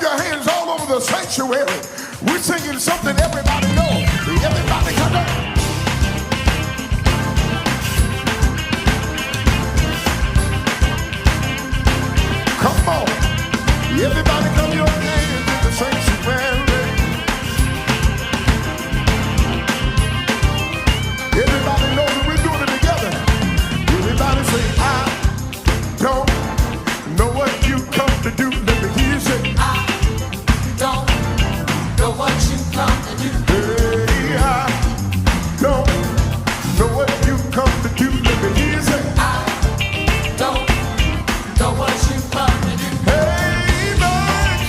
your hands all over the sanctuary. We're singing something everybody knows. Everybody come on. Come on. Everybody come your hands in the sanctuary. Everybody knows that we're doing it together. Everybody say, I don't know what you come to do. Let me hear you say, I don't know what you come to do. hey, I don't know what you come to do. Let me hear you say, I don't know what you come to do. hey, man,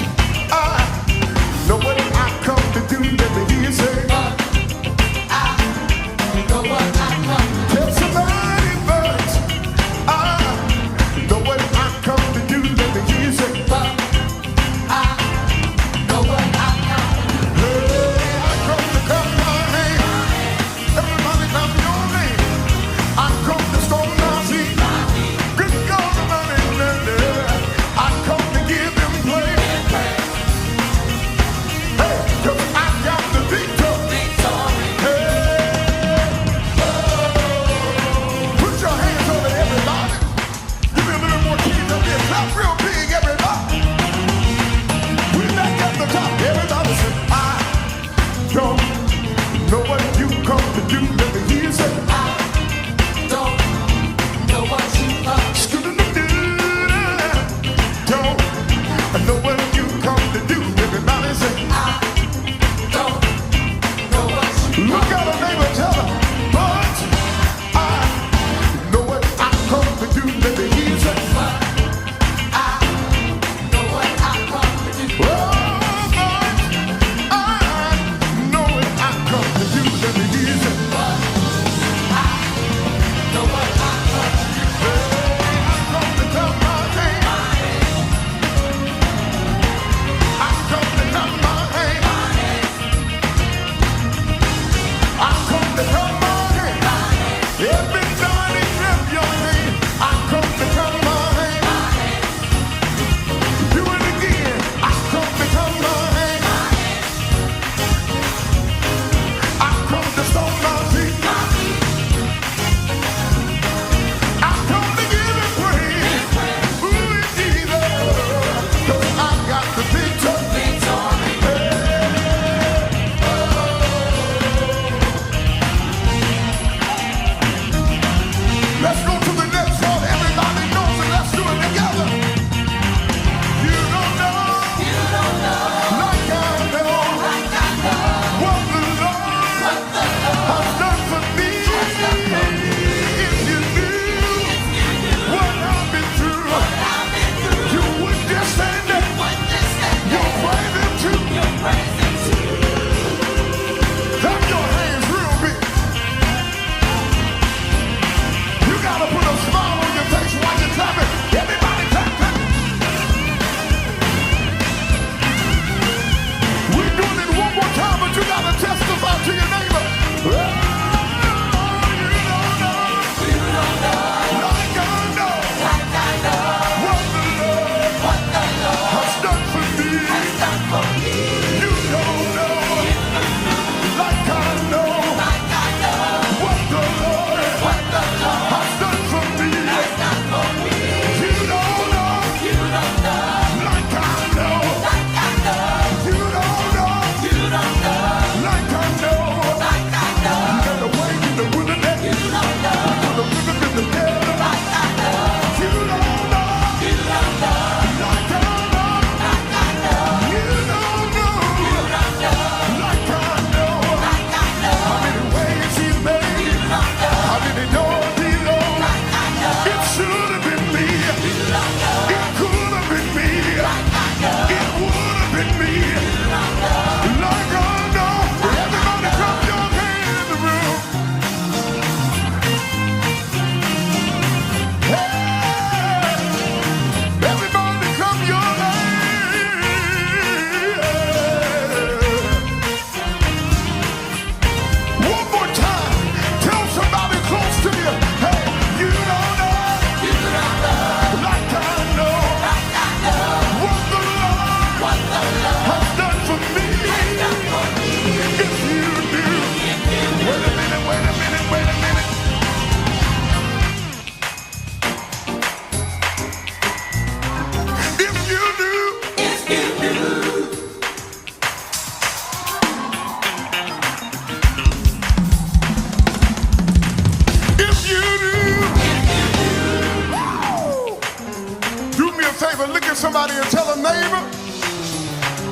a favor, look at somebody and tell them, neighbor,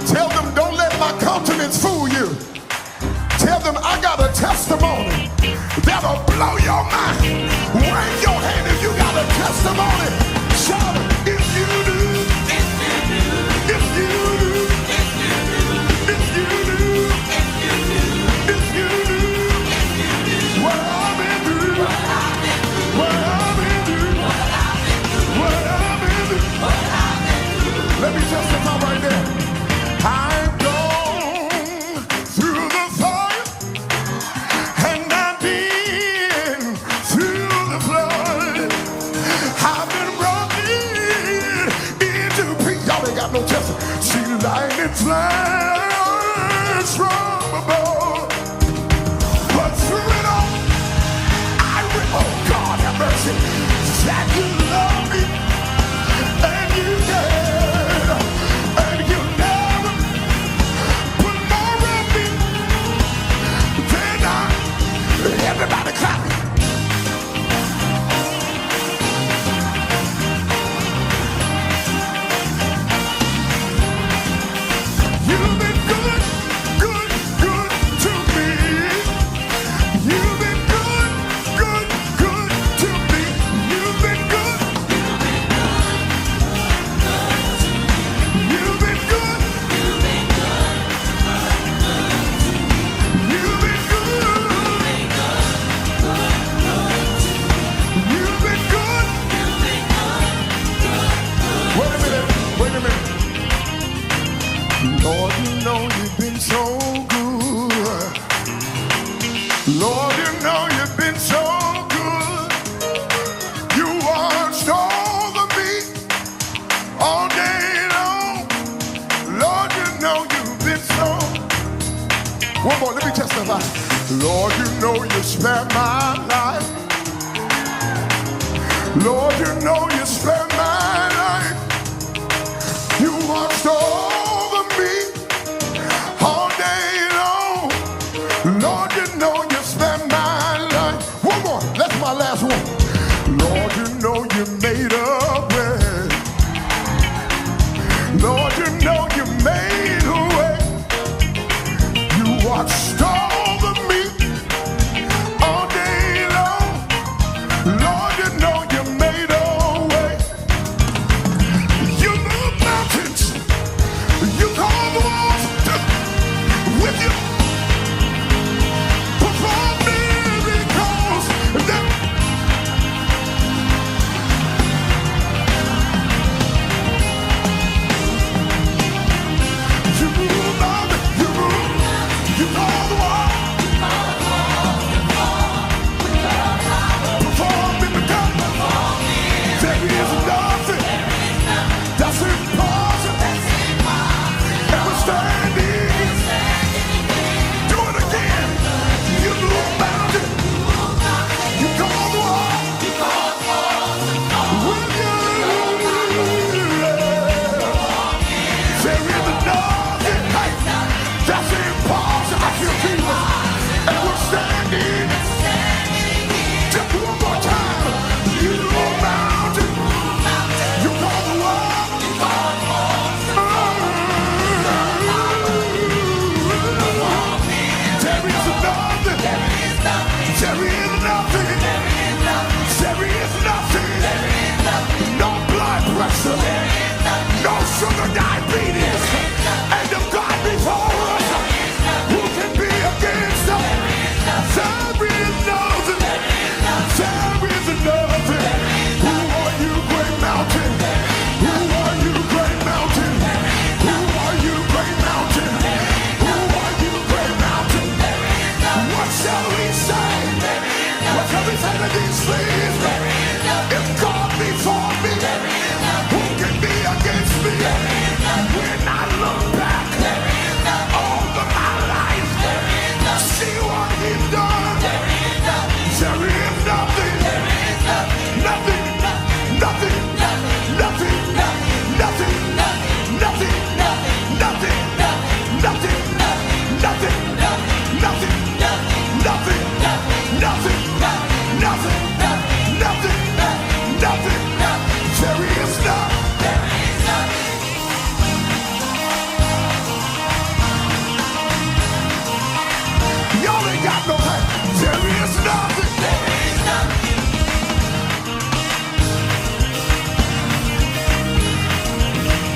tell them don't let my countenance fool you. Tell them I got a testimony that'll blow your mind. Wave your hand if you got a testimony. Shout it if you do. If you do. If you do. If you do. If you do. What I've been through. What I've been through. What I've been through. Let me testify right there. I've gone through the fire and I've been through the flood. I've been brought into peace. Y'all ain't got no testimony. See lightning flash from above. But through it all, I will, oh God have mercy, that you love me and you did, and you never put more on me than I. Everybody clap. You've been good, good, good to me. You've been good, good, good to me. You've been good. You've been good. You've been good. You've been good. Wait a minute. Wait a minute. Lord, you know you've been so good. Lord, you know you've been so good. You watched over me all day long. Lord, you know you've been so. One more, let me testify. Lord, you know you spared my life. Lord, you know you spared my life. You watched over me all day long. Lord, you know you spent my life. One more, that's my last one. Lord, you know you made a way. Lord, you know you made a way. You watched over me all day long. Lord, you know you made a way. You moved mountains. You called the walls to with you. Perform miracles. You moved mountains. You moved. You called the walls. Perform miracles. There is nothing that's impossible. And we're standing. Do it again. You move mountains. You call the wall. With you. There is nothing that's impossible. I feel Jesus. And we're standing. Just one more time. You move mountains.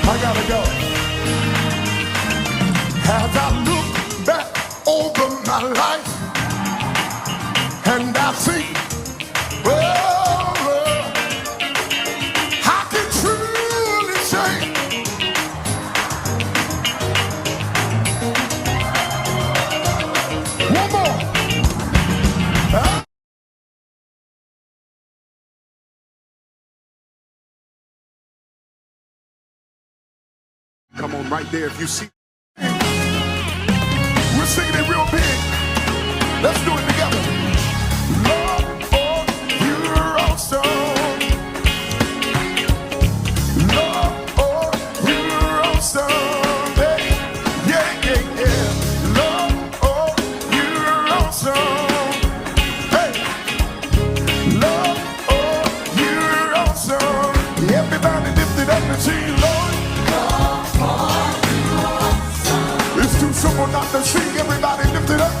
I gotta go. As I look back over my life and I see, oh, I can truly say, one more. Come on, right there if you see. We're singing it real big. Let's do it together. Lord, oh, you're awesome. Lord, oh, you're awesome. Hey, yeah, yeah, yeah. Lord, oh, you're awesome. Hey, Lord, oh, you're awesome. Everybody lift it up and sing, Lord. It's too simple not to sing. Everybody lift it up.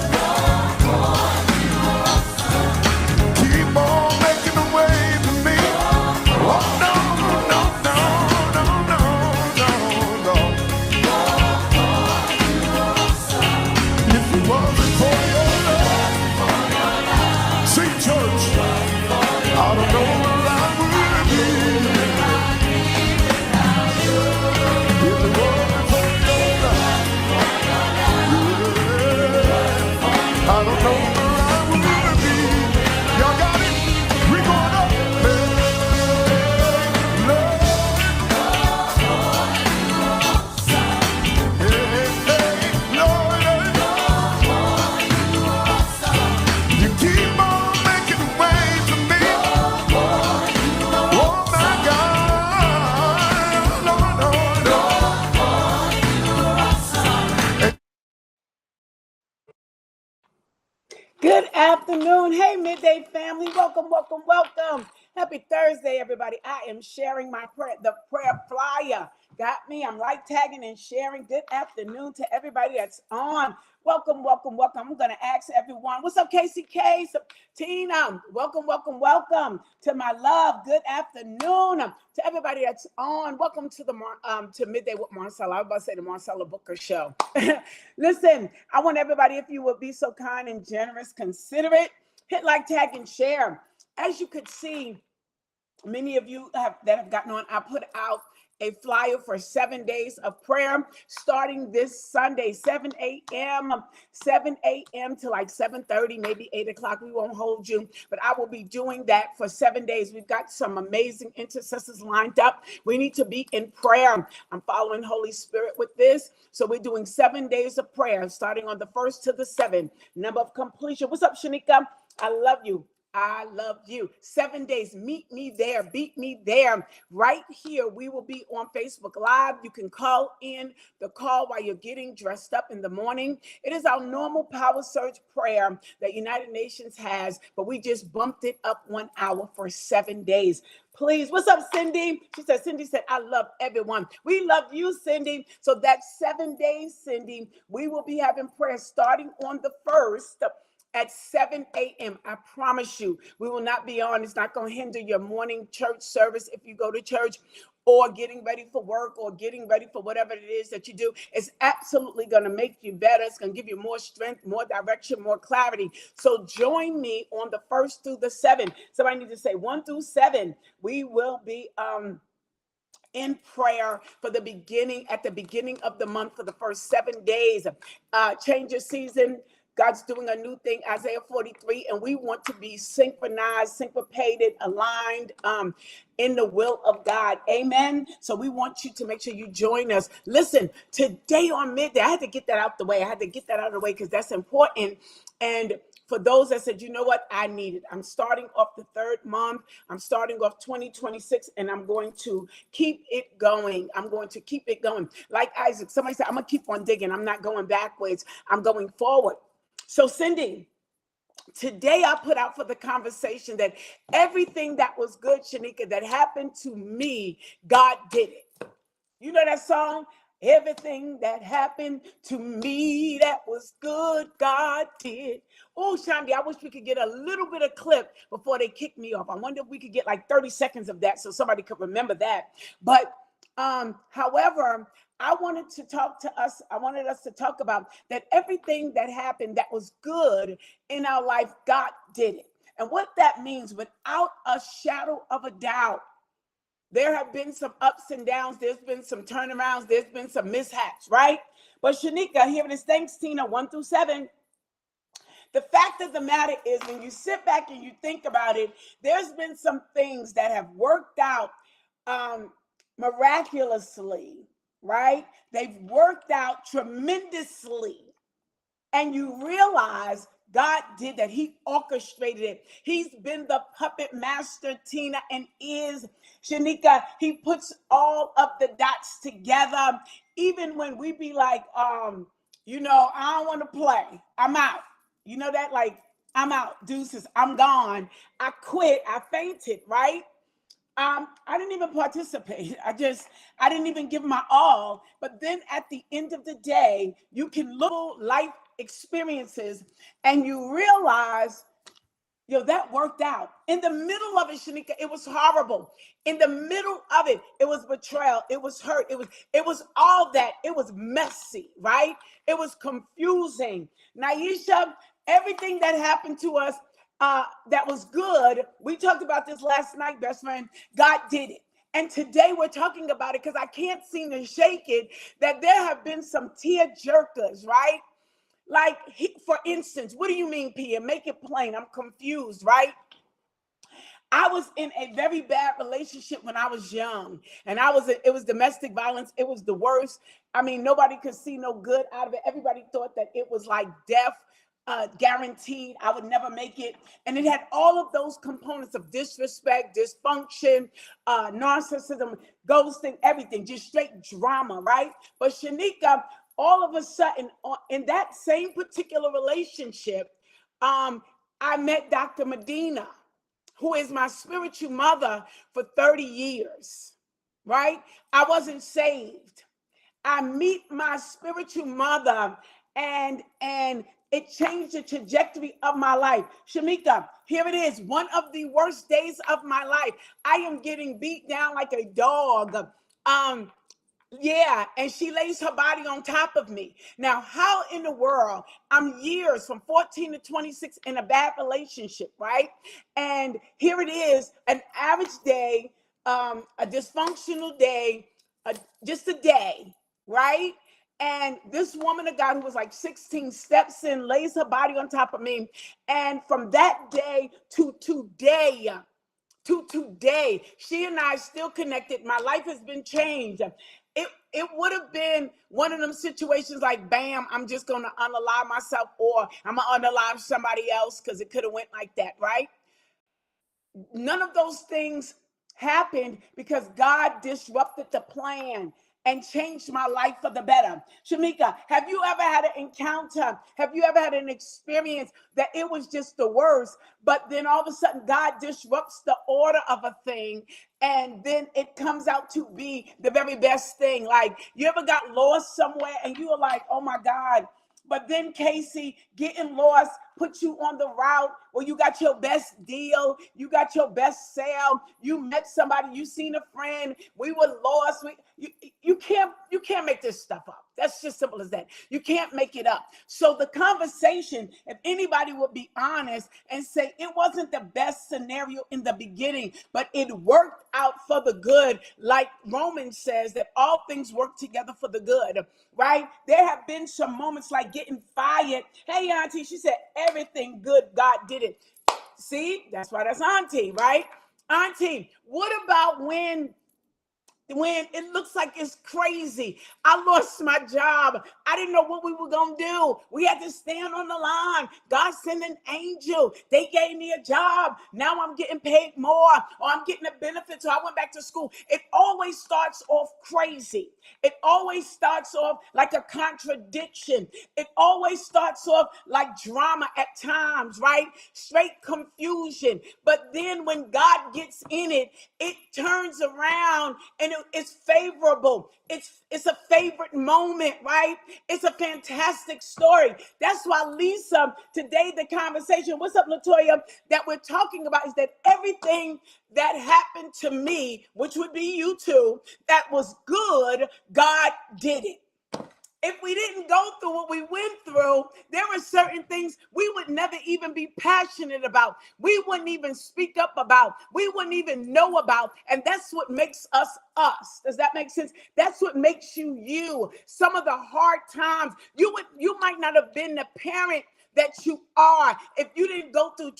Keep on making a way for me. Oh no, no, no, no, no, no, no. If it wasn't for your love, sing church, I don't know where I would be. If it wasn't for your love, I don't know where I would be. Y'all got it? We going up. You keep on making a way for me. Oh my God. Lord, Lord, Lord. Good afternoon. Hey, Midday family. Welcome, welcome, welcome. Happy Thursday, everybody. I am sharing the prayer flyer. Got me? I'm like tagging and sharing. Good afternoon to everybody that's on. Welcome, welcome, welcome. I'm going to ask everyone, what's up, KCK? Tina, welcome, welcome, welcome to my love. Good afternoon to everybody that's on. Welcome to to Midday with Marcella. I was about to say the Marcella Booker Show. Listen, I want everybody, if you would be so kind and generous, consider it. Hit like, tag, and share. As you could see, many of you that have gotten on, I put out a flyer for 7 days of prayer starting this Sunday, 7 a.m. to like 7:30, maybe 8 o'clock. We won't hold you, but I will be doing that for 7 days. We've got some amazing intercessors lined up. We need to be in prayer. I'm following Holy Spirit with this. So we're doing 7 days of prayer starting on the 1st to the 7th. Number of completion. What's up, Shanika? I love you. I love you. 7 days. Meet me there. Beat me there. Right here. We will be on Facebook Live. You can call in the call while you're getting dressed up in the morning. It is our normal power surge prayer that United Nations has, but we just bumped it up 1 hour for 7 days. Please. What's up, Cindy? Cindy said, I love everyone. We love you, Cindy. So that's 7 days, Cindy. We will be having prayer starting on the 1st. At 7 a.m. I promise you, we will not be on. It's not going to hinder your morning church service if you go to church or getting ready for work or getting ready for whatever it is that you do. It's absolutely going to make you better. It's going to give you more strength, more direction, more clarity. So join me on the 1st through the 7th. Somebody need to say 1 through 7. We will be in prayer for at the beginning of the month for the first 7 days. Change your season. God's doing a new thing, Isaiah 43, and we want to be synchronized, syncopated, aligned in the will of God. Amen. So we want you to make sure you join us. Listen, today on midday, I had to get that out the way. Because that's important. And for those that said, you know what, I need it. I'm starting off the 3rd month. I'm starting off 2026, and I'm going to keep it going. Like Isaac, somebody said, I'm going to keep on digging. I'm not going backwards. I'm going forward. So, Cindy, today I put out for the conversation that everything that was good, Shanika, that happened to me, God did it. You know that song? Everything that happened to me that was good, God did. Oh, Shandy, I wish we could get a little bit of clip before they kick me off. I wonder if we could get like 30 seconds of that so somebody could remember that. But However, I wanted us to talk about that everything that happened that was good in our life, God did it. And what that means, without a shadow of a doubt, there have been some ups and downs, there's been some turnarounds, there's been some mishaps, right? But Shanika, here it is. Thanks, Tina, 1 through 7. The fact of the matter is, when you sit back and you think about it, there's been some things that have worked out um, miraculously, right? They've worked out tremendously. And you realize God did that. He orchestrated it. He's been the puppet master, Tina, and is Shanika. He puts all of the dots together. Even when we be like, I don't want to play. I'm out. You know that? Like, I'm out. Deuces. I'm gone. I quit. I fainted, right? I didn't even participate. I didn't even give my all. But then at the end of the day, you can look at life experiences and you realize, that worked out. In the middle of it, Shanika, it was horrible. In the middle of it, it was betrayal. It was hurt. It was all that. It was messy, right? It was confusing. Naisha, everything that happened to us that was good, we talked about this last night, best friend. God did it. And today we're talking about it because I can't seem to shake it that there have been some tear jerkers, right? Like, for instance, what do you mean, Pia? Make it plain. I'm confused, right? I was in a very bad relationship when I was young, and it was domestic violence. It was the worst. I mean, nobody could see no good out of it. Everybody thought that it was like death, guaranteed. I would never make it. And it had all of those components of disrespect, dysfunction, narcissism, ghosting, everything, just straight drama, right? But Shanika, all of a sudden, in that same particular relationship, I met Dr. Medina, who is my spiritual mother for 30 years, right? I wasn't saved. I meet my spiritual mother, and it changed the trajectory of my life. Shamika, here it is, one of the worst days of my life. I am getting beat down like a dog. Yeah, and she lays her body on top of me. Now, how in the world? I'm years from 14 to 26 in a bad relationship, right? And here it is, an average day, a dysfunctional day, just a day, right? And this woman of God who was like 16 steps in, lays her body on top of me. And from that day to today, she and I still connected. My life has been changed. It would have been one of them situations like, bam, I'm just going to unalive myself, or I'm going to unalive somebody else, because it could have went like that, right? None of those things happened because God disrupted the plan and changed my life for the better. Shamika, have you ever had an encounter? Have you ever had an experience that it was just the worst, but then all of a sudden God disrupts the order of a thing, and then it comes out to be the very best thing? Like, you ever got lost somewhere and you were like, oh my God, but then Casey, getting lost put you on the route where you got your best deal, you got your best sale, you met somebody, you seen a friend, we were lost. You can't make this stuff up. That's just simple as that. You can't make it up. So the conversation, if anybody would be honest and say it wasn't the best scenario in the beginning, but it worked out for the good, like Romans says that all things work together for the good, right? There have been some moments like getting fired. Hey, Auntie, she said everything good, God did it. See, that's why that's Auntie, right? Auntie, what about when it looks like it's crazy? I lost my job. I didn't know what we were going to do. We had to stand on the line. God sent an angel. They gave me a job. Now I'm getting paid more, or I'm getting a benefit, so I went back to school. It always starts off crazy. It always starts off like a contradiction. It always starts off like drama at times, right? Straight confusion. But then when God gets in it, it turns around and it's favorable. It's a favorite moment, right? It's a fantastic story. That's why Lisa, today the conversation, what's up, Latoya, that we're talking about is that everything that happened to me, which would be you too, that was good, God did it. If we didn't go through what we went through, there are certain things we would never even be passionate about. We wouldn't even speak up about. We wouldn't even know about. And that's what makes us us. Does that make sense? That's what makes you you. Some of the hard times, you might not have been the parent that you are. If you didn't go through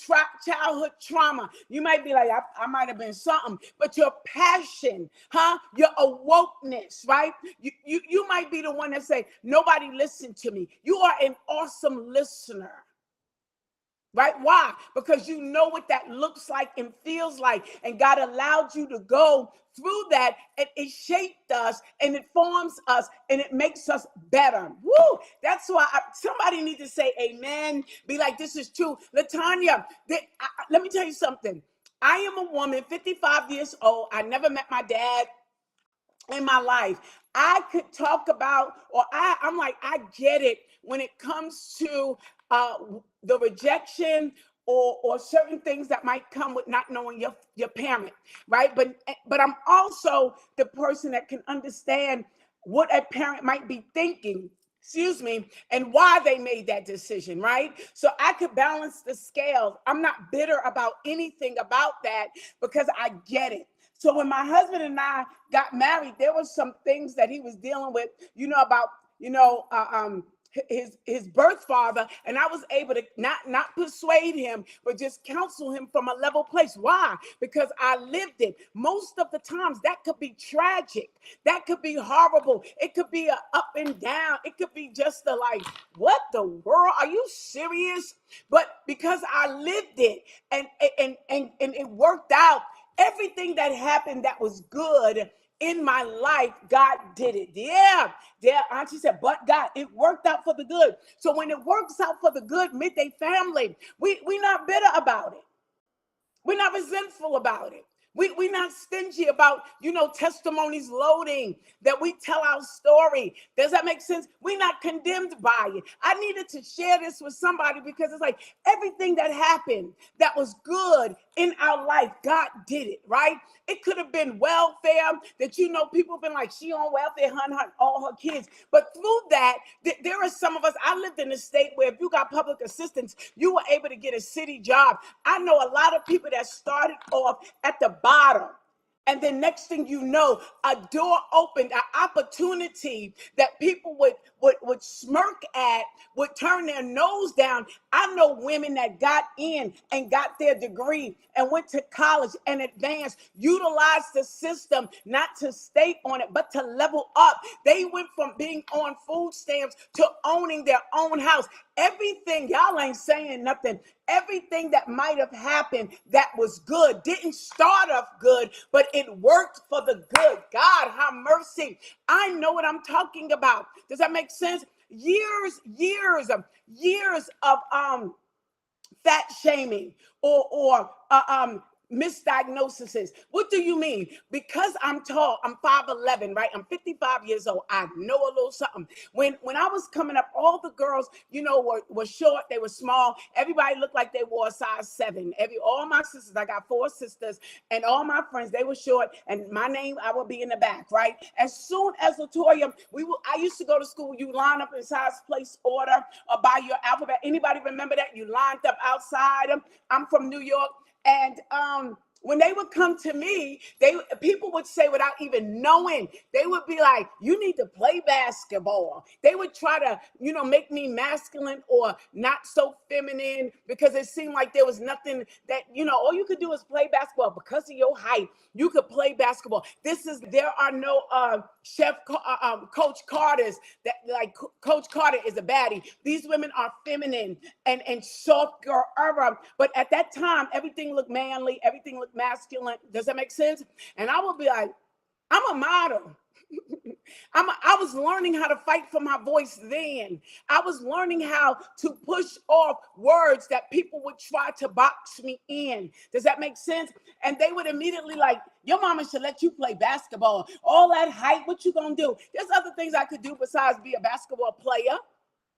childhood trauma, you might be like, I might have been something, but your passion, your awokeness, right? You might be the one that say, nobody listened to me. You are an awesome listener. Right? Why? Because you know what that looks like and feels like. And God allowed you to go through that, and it shaped us and it forms us and it makes us better. Woo! That's why somebody needs to say amen. Be like, this is true. LaTanya, let me tell you something. I am a woman, 55 years old. I never met my dad in my life. I could talk about, or I'm like, I get it when it comes to the rejection or certain things that might come with not knowing your parent, right? But I'm also the person that can understand what a parent might be thinking, excuse me, and why they made that decision, right? So I could balance the scales. I'm not bitter about anything about that because I get it. So when my husband and I got married, there were some things that he was dealing with, about, his birth father, and I was able to not persuade him, but just counsel him from a level place. Why? Because I lived it. Most of the times that could be tragic. That could be horrible. It could be a up and down. It could be just a like, what the world? Are you serious? But because I lived it and it worked out, everything that happened that was good in my life, God did it. Yeah. Auntie said, but God, it worked out for the good. So when it works out for the good, Midday family, we not bitter about it. We're not resentful about it. We're not stingy about, testimonies loading, that we tell our story. Does that make sense? We're not condemned by it. I needed to share this with somebody because it's like everything that happened that was good in our life, God did it, right? It could have been welfare that, people have been like, she on welfare, all her kids. But through that, there are some of us, I lived in a state where if you got public assistance, you were able to get a city job. I know a lot of people that started off at the bottom. And then next thing you know, a door opened, an opportunity that people would smirk at, would turn their nose down. I know women that got in and got their degree and went to college and advanced, utilized the system, not to stay on it, but to level up. They went from being on food stamps to owning their own house. Everything, y'all ain't saying nothing. Everything that might have happened that was good didn't start off good, but it worked for the good. God, have mercy. I know what I'm talking about. Does that make sense? Years of fat shaming or misdiagnoses. What do you mean? Because I'm tall, I'm 5'11", right? I'm 55 years old. I know a little something. When I was coming up, all the girls, were short, they were small. Everybody looked like they wore a size 7. All my sisters, I got 4 sisters, and all my friends, they were short, and my name, I would be in the back, right? As soon as Latoya, I used to go to school, you line up in size, place, order, or by your alphabet. Anybody remember that? You lined up outside. I'm from New York. And when they would come to me, people would say without even knowing, they would be like, you need to play basketball. They would try to, make me masculine or not so feminine because it seemed like there was nothing that, all you could do is play basketball. Because of your height, you could play basketball. There are no Coach Carters that like Coach Carter is a baddie. These women are feminine and soft girl era. But at that time, everything looked manly, everything looked masculine. Does that make sense? And I would be like, I'm a model. I was learning how to fight for my voice then. I was learning how to push off words that people would try to box me in. Does that make sense? And they would immediately like, your mama should let you play basketball. All that height, what you gonna do? There's other things I could do besides be a basketball player.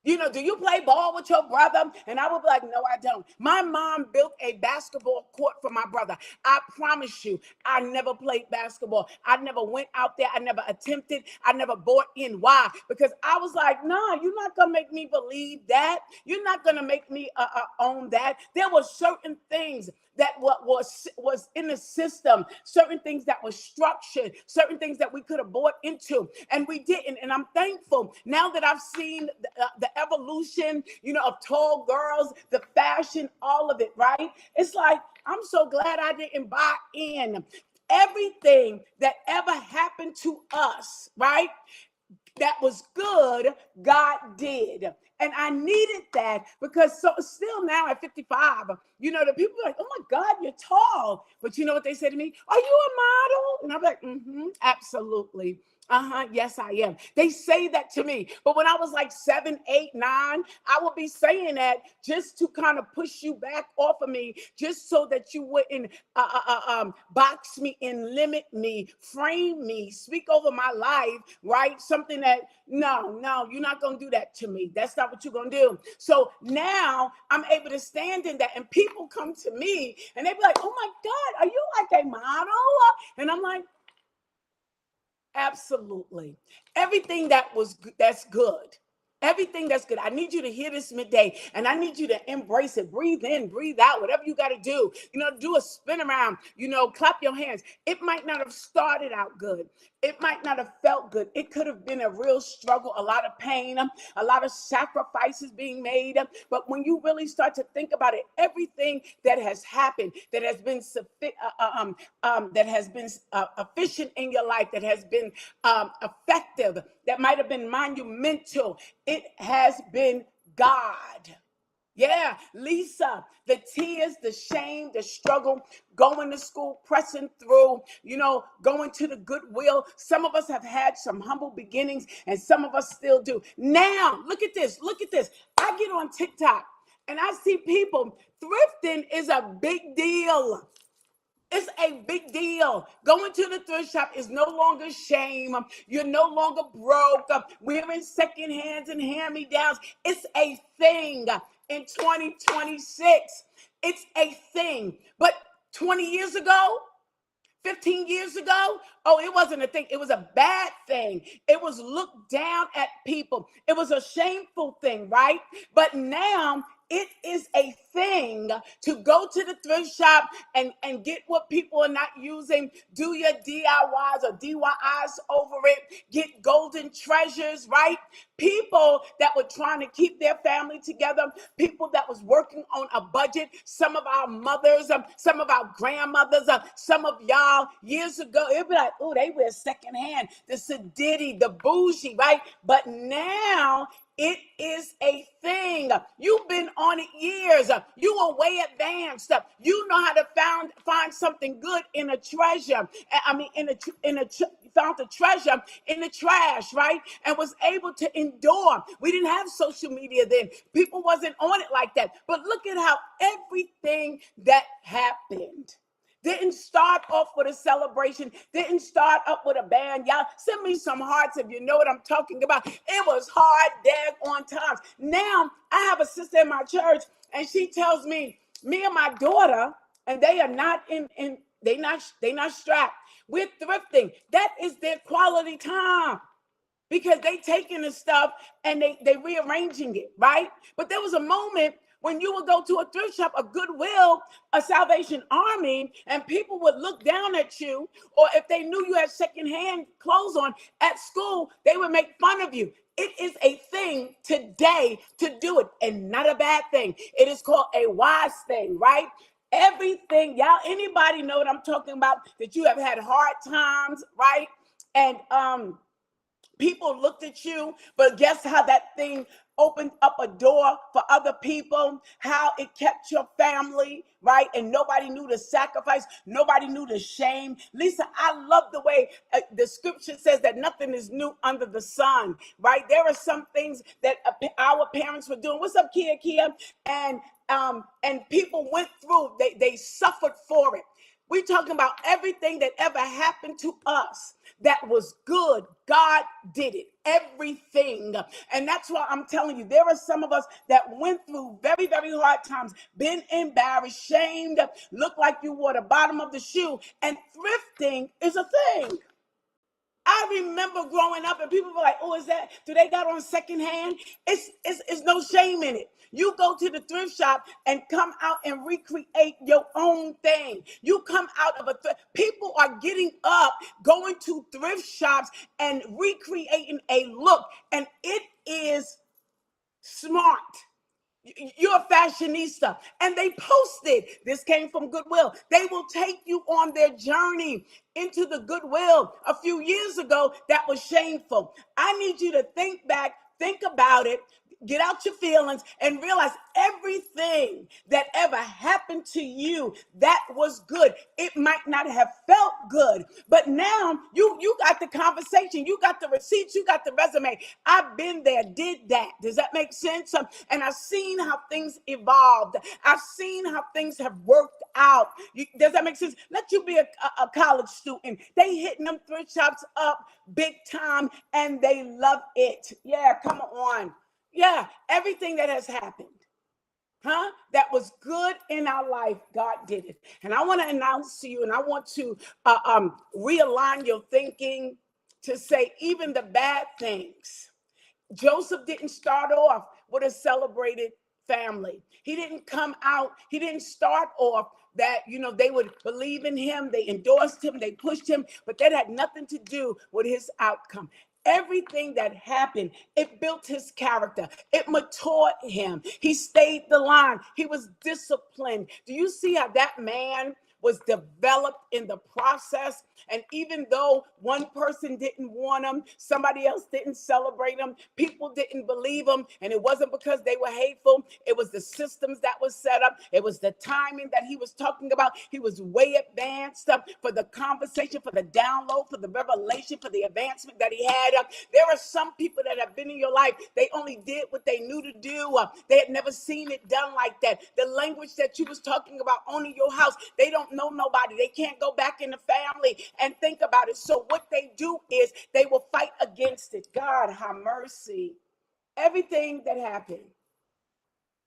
Do you play ball with your brother? And I would be like, no, I don't. My mom built a basketball court for my brother. I promise you, I never played basketball. I never went out there. I never attempted. I never bought in. Why? Because I was like, nah, you're not going to make me believe that. You're not going to make me own that. There were certain things that what was in the system, certain things that were structured, certain things that we could have bought into, and we didn't. And I'm thankful now that I've seen the evolution, of tall girls, the fashion, all of it, right? It's like, I'm so glad I didn't buy in. Everything that ever happened to us, right? That was good, God did. And I needed that because still now at 55, the people are like, oh my God, you're tall. But you know what they say to me? Are you a model? And I'm like, absolutely. Yes, I am. They say that to me. But when I was like 7, 8, 9, I would be saying that just to kind of push you back off of me, just so that you wouldn't box me and limit me, frame me, speak over my life, right? Something that, no, you're not going to do that to me. That's not what you're going to do. So now I'm able to stand in that, and people come to me and they be like, oh my God, are you like a model? And I'm like, absolutely. Everything that's good. Everything that's good. I need you to hear this midday, and I need you to embrace it. Breathe in, breathe out, whatever you got to do. Do a spin around, clap your hands. It might not have started out good. It might not have felt good. It could have been a real struggle, a lot of pain, a lot of sacrifices being made. But when you really start to think about it, everything that has happened, that has been efficient in your life, that has been effective, that might have been monumental, it has been God. Yeah, Lisa, the tears, the shame, the struggle, going to school, pressing through, going to the Goodwill. Some of us have had some humble beginnings, and some of us still do. Now, look at this. I get on TikTok and I see people, thrifting is a big deal. It's a big deal. Going to the thrift shop is no longer shame. You're no longer broke. Wearing second hands and hand-me-downs. It's a thing in 2026. It's a thing. But 20 years ago, 15 years ago, it wasn't a thing. It was a bad thing. It was looked down at people. It was a shameful thing, right? But now it is a thing to go to the thrift shop and get what people are not using. Do your DIYs or DIYs over it. Get golden treasures, right? People that were trying to keep their family together. People that was working on a budget. Some of our mothers, some of our grandmothers, some of y'all years ago, it'd be like, oh, they wear secondhand, the sedity, the bougie, right? But now it is a thing. You've been on it years. You are way advanced. You know how to find something good in a treasure. Found the treasure in the trash, right? And was able to endure. We didn't have social media then. People wasn't on it like that. But look at how everything that happened didn't start off with a celebration, didn't start up with a band. Y'all send me some hearts if you know what I'm talking about. It was hard, on times. Now I have a sister in my church, and she tells me and my daughter, and they are not they not strapped. We're thrifting. That is their quality time. Because they taking the stuff and they rearranging it, right? But there was a moment when you would go to a thrift shop, a Goodwill, a Salvation Army, and people would look down at you, or if they knew you had secondhand clothes on at school, they would make fun of you. It is a thing today to do it, and not a bad thing. It is called a wise thing, right? Everything, y'all, anybody know what I'm talking about? That you have had hard times, right? And People looked at you, but guess how that thing opened up a door for other people, how it kept your family, right? And nobody knew the sacrifice, nobody knew the shame. Lisa, I love the way the scripture says that nothing is new under the sun, right? There are some things that our parents were doing. What's up, Kia? And people went through, they suffered for it. We're talking about everything that ever happened to us that was good. God did it. Everything. And that's why I'm telling you, there are some of us that went through very, very hard times, been embarrassed, shamed, looked like you wore the bottom of the shoe. And thrifting is a thing. I remember growing up and people were like, oh, do they got on secondhand? It's no shame in it. You go to the thrift shop and come out and recreate your own thing. You come out of a thrift. People are getting up, going to thrift shops and recreating a look. And it is smart. You're a fashionista. And they posted, this came from Goodwill. They will take you on their journey into the Goodwill. A few years ago, that was shameful. I need you to think back, think about it, get out your feelings, and realize everything that ever happened to you that was good. It might not have felt good, but now you got the conversation, you got the receipts, you got the resume. I've been there, did that. Does that make sense? And I've seen how things evolved. I've seen how things have worked out. Does that make sense? Let you be a college student. They hitting them thrift shops up big time, and they love it. Yeah, come on. Yeah, everything that has happened, that was good in our life, God did it. And I want to announce to you, and I want to realign your thinking to say even the bad things. Joseph didn't start off with a celebrated family. He didn't come out, he didn't start off that, they would believe in him, they endorsed him, they pushed him, but that had nothing to do with his outcome. Everything that happened, it built his character. It matured him. He stayed the line. He was disciplined. Do you see how that man was developed in the process? And even though one person didn't want him, somebody else didn't celebrate him, people didn't believe him, and it wasn't because they were hateful. It was the systems that was set up. It was the timing that he was talking about. He was way advanced for the conversation, for the download, for the revelation, for the advancement that he had. There are some people that have been in your life. They only did what they knew to do. They had never seen it done like that. The language that you was talking about owning your house, they don't know nobody. They can't go back in the family and think about it. So what they do is they will fight against it. God, have mercy. Everything that happened.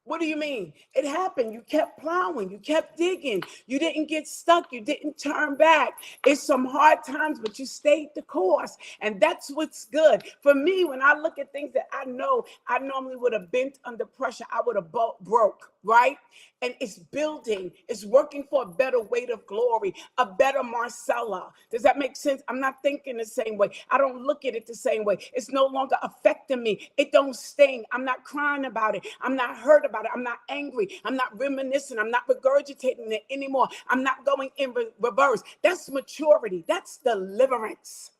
What do you mean? It happened. You kept plowing. You kept digging. You didn't get stuck. You didn't turn back. It's some hard times, but you stayed the course. And that's what's good. For me, when I look at things that I know I normally would have bent under pressure, I would have broke, right? And it's building. It's working for a better weight of glory, a better Marcella. Does that make sense? I'm not thinking the same way. I don't look at it the same way. It's no longer affecting me. It don't sting. I'm not crying about it. I'm not hurt about it. I'm not angry. I'm not reminiscing. I'm not regurgitating it anymore. I'm not going in reverse. That's maturity. That's deliverance.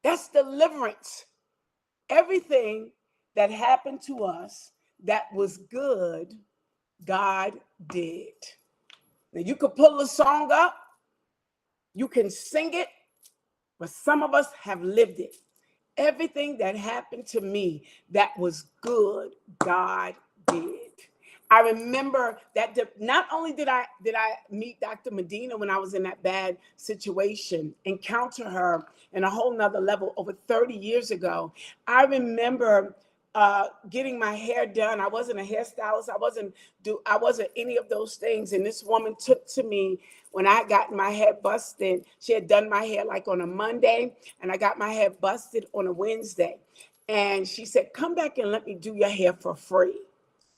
That's deliverance. Everything that happened to us that was good, God did. Now you could pull a song up, you can sing it, but some of us have lived it. Everything that happened to me that was good, God did. I remember that not only did I meet Dr. Medina when I was in that bad situation, encounter her in a whole nother level over 30 years ago. I remember getting my hair done. I wasn't a hairstylist. I wasn't any of those things. And this woman took to me when I got my hair busted. She had done my hair like on a Monday, and I got my hair busted on a Wednesday. And she said, come back and let me do your hair for free.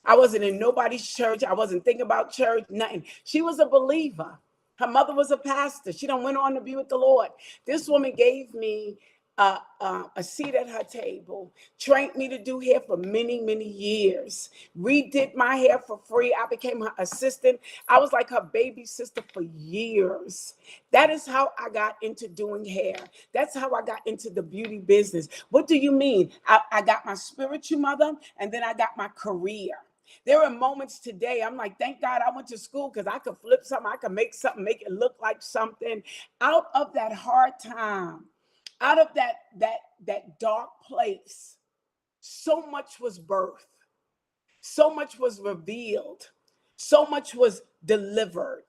I wasn't in nobody's church. I wasn't thinking about church, nothing. She was a believer. Her mother was a pastor. She done went on to be with the Lord. This woman gave me a seat at her table, trained me to do hair for many, many years, redid my hair for free. I became her assistant. I was like her baby sister for years. That is how I got into doing hair. That's how I got into the beauty business. What do you mean? I got my spiritual mother, and then I got my career. There are moments today I'm like, thank God I went to school, because I could flip something, I could make something, make it look like something. Out of that hard time, out of that dark place, so much was birthed, so much was revealed, so much was delivered.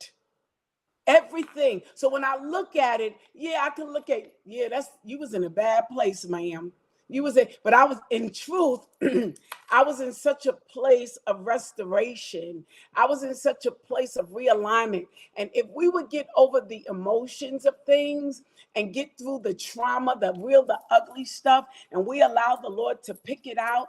Everything. So when I look at it, yeah, I can look at, yeah, that's, you was in a bad place, ma'am. You was in, but I was, in truth, I was in such a place of restoration. I was in such a place of realignment. And if we would get over the emotions of things and get through the trauma, the real, the ugly stuff, and we allow the Lord to pick it out,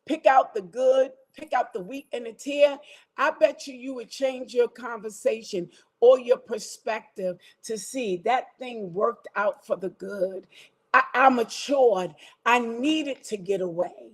pick out the good, pick out the wheat and the tear, I bet you would change your conversation or your perspective to see that thing worked out for the good. I matured. I needed to get away.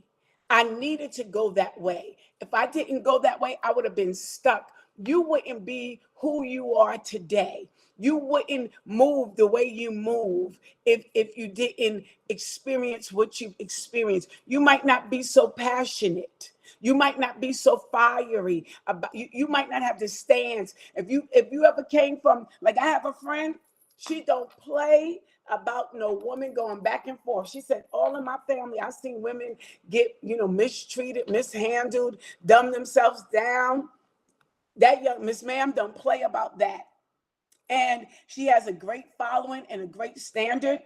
I needed to go that way. If I didn't go that way, I would have been stuck. You wouldn't be who you are today. You wouldn't move the way you move if you didn't experience what you've experienced. You might not be so passionate. You might not be so fiery about you might not have the stance. If you ever came from, like, I have a friend, she don't play about no woman going back and forth. She said, all in my family, I've seen women get, mistreated, mishandled, dumb themselves down. That young Miss Ma'am don't play about that. And she has a great following and a great standard.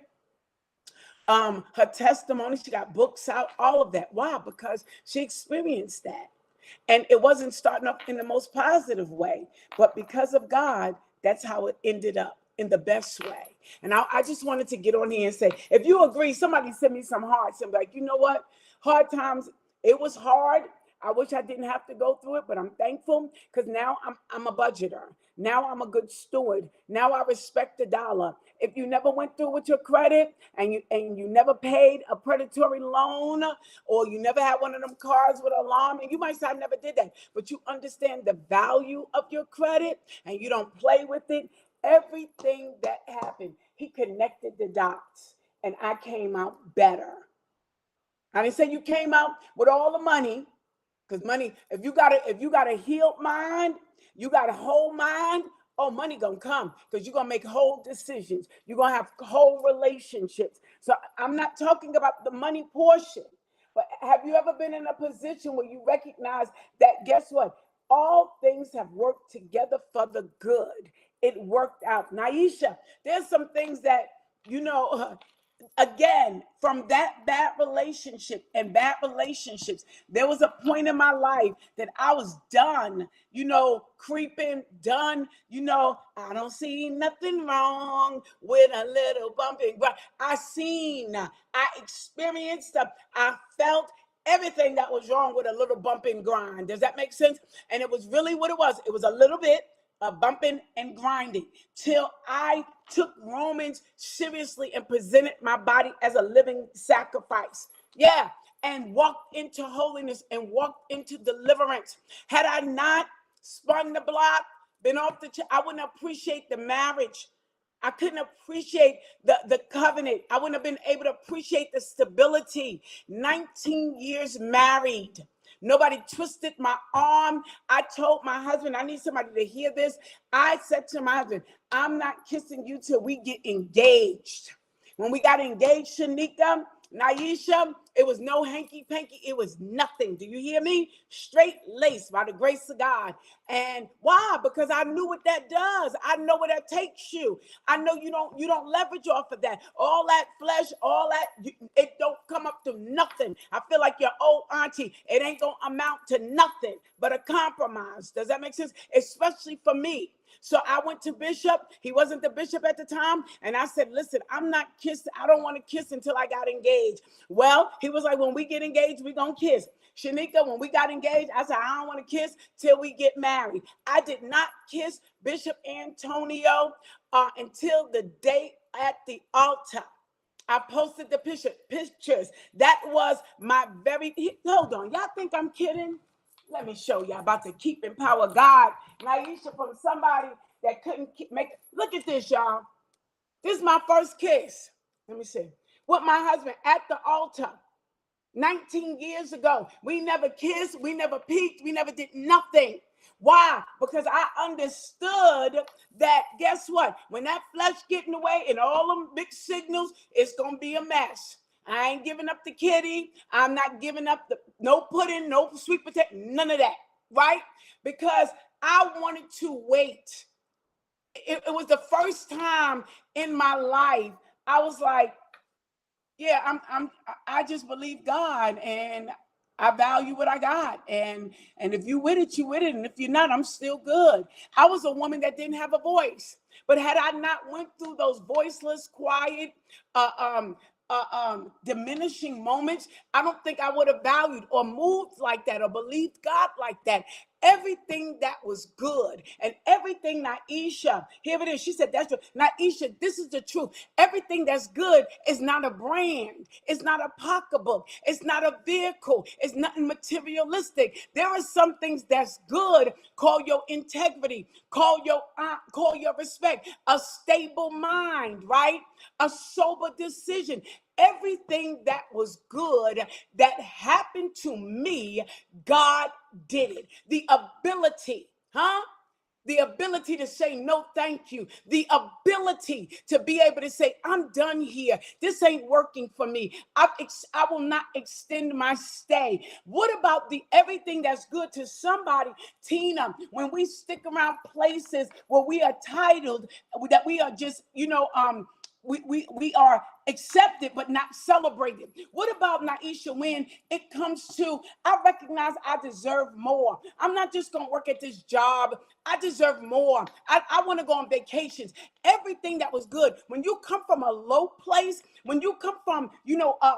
Her testimony, she got books out, all of that. Why? Because she experienced that. And it wasn't starting off in the most positive way, but because of God, that's how it ended up, in the best way. And I just wanted to get on here and say, if you agree, somebody send me some hearts and be like, you know what? Hard times, it was hard. I wish I didn't have to go through it, but I'm thankful, because now I'm a budgeter. Now I'm a good steward. Now I respect the dollar. If you never went through with your credit, and you never paid a predatory loan, or you never had one of them cars with alarm, and you might say, I never did that, but you understand the value of your credit and you don't play with it. Everything that happened, he connected the dots, and I came out better. I didn't say you came out with all the money, because money, if you got a healed mind, you got a whole mind, oh, money gonna come, because you're gonna make whole decisions. You're gonna have whole relationships. So I'm not talking about the money portion, but have you ever been in a position where you recognize that, guess what? All things have worked together for the good. It worked out. Naisha, there's some things that, again, from that bad relationship and bad relationships, there was a point in my life that I was done, creeping, done. I don't see nothing wrong with a little bumping. But I experienced, I felt everything that was wrong with a little bump and grind. Does that make sense? And it was really what it was. It was a little bit of bumping and grinding, till I took Romans seriously and presented my body as a living sacrifice. Yeah. And walked into holiness and walked into deliverance. Had I not spun the block, been off I wouldn't appreciate the marriage. I couldn't appreciate the covenant. I wouldn't have been able to appreciate the stability. 19 years married. Nobody twisted my arm. I told my husband, I need somebody to hear this. I said to my husband, I'm not kissing you till we get engaged. When we got engaged, Shanika, Naisha, it was no hanky-panky. It was nothing. Do you hear me? Straight lace by the grace of God. And why? Because I knew what that does. I know where that takes you. I know you don't leverage off of that. All that flesh, all that, it don't come up to nothing. I feel like your old auntie. It ain't going to amount to nothing but a compromise. Does that make sense? Especially for me. So I went to Bishop. He wasn't the bishop at the time. And I said, listen, I'm not kissing. I don't want to kiss until I got engaged. Well, he was like, when we get engaged, we're going to kiss. Shanika, when we got engaged, I said, I don't want to kiss till we get married. I did not kiss Bishop Antonio until the day at the altar. I posted the pictures. That was my hold on. Y'all think I'm kidding? Let me show y'all about the keeping power of God. Naisha, from somebody that couldn't look at this, y'all. This is my first kiss. Let me see. With my husband at the altar 19 years ago. We never kissed. We never peeked. We never did nothing. Why? Because I understood that, guess what? When that flesh get in the way and all them big signals, it's going to be a mess. I ain't giving up the kitty. I'm not giving up no pudding, no sweet potato, none of that, right? Because I wanted to wait. It was the first time in my life I was like, yeah, I just believe God, and I value what I got. And if you with it, you with it. And if you're not, I'm still good. I was a woman that didn't have a voice. But had I not went through those voiceless, quiet, diminishing moments, I don't think I would have valued or moved like that or believed God like that. Everything that was good and everything, Naisha, here it is. She said, that's true. Naisha, this is the truth. Everything that's good is not a brand. It's not a pocketbook. It's not a vehicle. It's nothing materialistic. There are some things that's good. Call your integrity. Call your respect. A stable mind, right? A sober decision. Everything that was good that happened to me, God did it. The ability, The ability to say no, thank you. The ability to be able to say, I'm done here. This ain't working for me. I will not extend my stay. What about the everything that's good to somebody, Tina, when we stick around places where we are titled, that we are just, we are accepted but not celebrated? What about Naisha when it comes to, I recognize I deserve more. I'm not just going to work at this job. I deserve more. I want to go on vacations. Everything that was good. When you come from a low place, when you come from,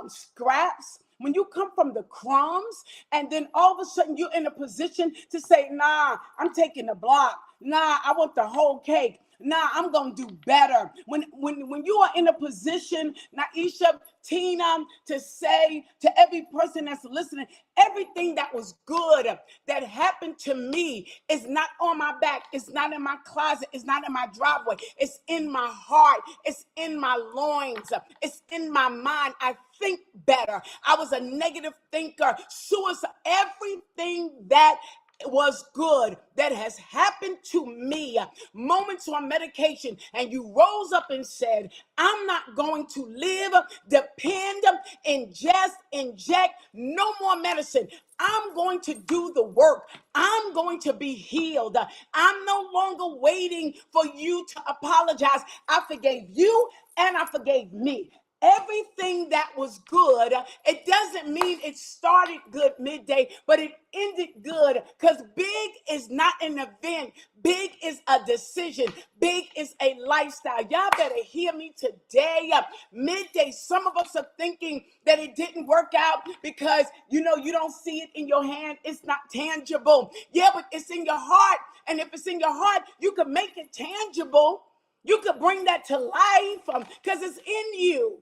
scraps, when you come from the crumbs, and then all of a sudden you're in a position to say, nah, I'm taking the block. Nah, I want the whole cake. Nah, I'm going to do better. When you are in a position, Naisha, Tina, to say to every person that's listening, everything that was good that happened to me is not on my back. It's not in my closet. It's not in my driveway. It's in my heart. It's in my loins. It's in my mind. I think better. I was a negative thinker. Suicide. Everything that was good that has happened to me, moments on medication, and you rose up and said, I'm not going to live, depend, inject no more medicine. I'm going to do the work. I'm going to be healed. I'm no longer waiting for you to apologize. I forgave you and I forgave me. Everything that was good, it doesn't mean it started good midday, but it ended good, because big is not an event. Big is a decision. Big is a lifestyle. Y'all better hear me today. Midday, some of us are thinking that it didn't work out because, you don't see it in your hand. It's not tangible. Yeah, but it's in your heart. And if it's in your heart, you can make it tangible. You could bring that to life because it's in you.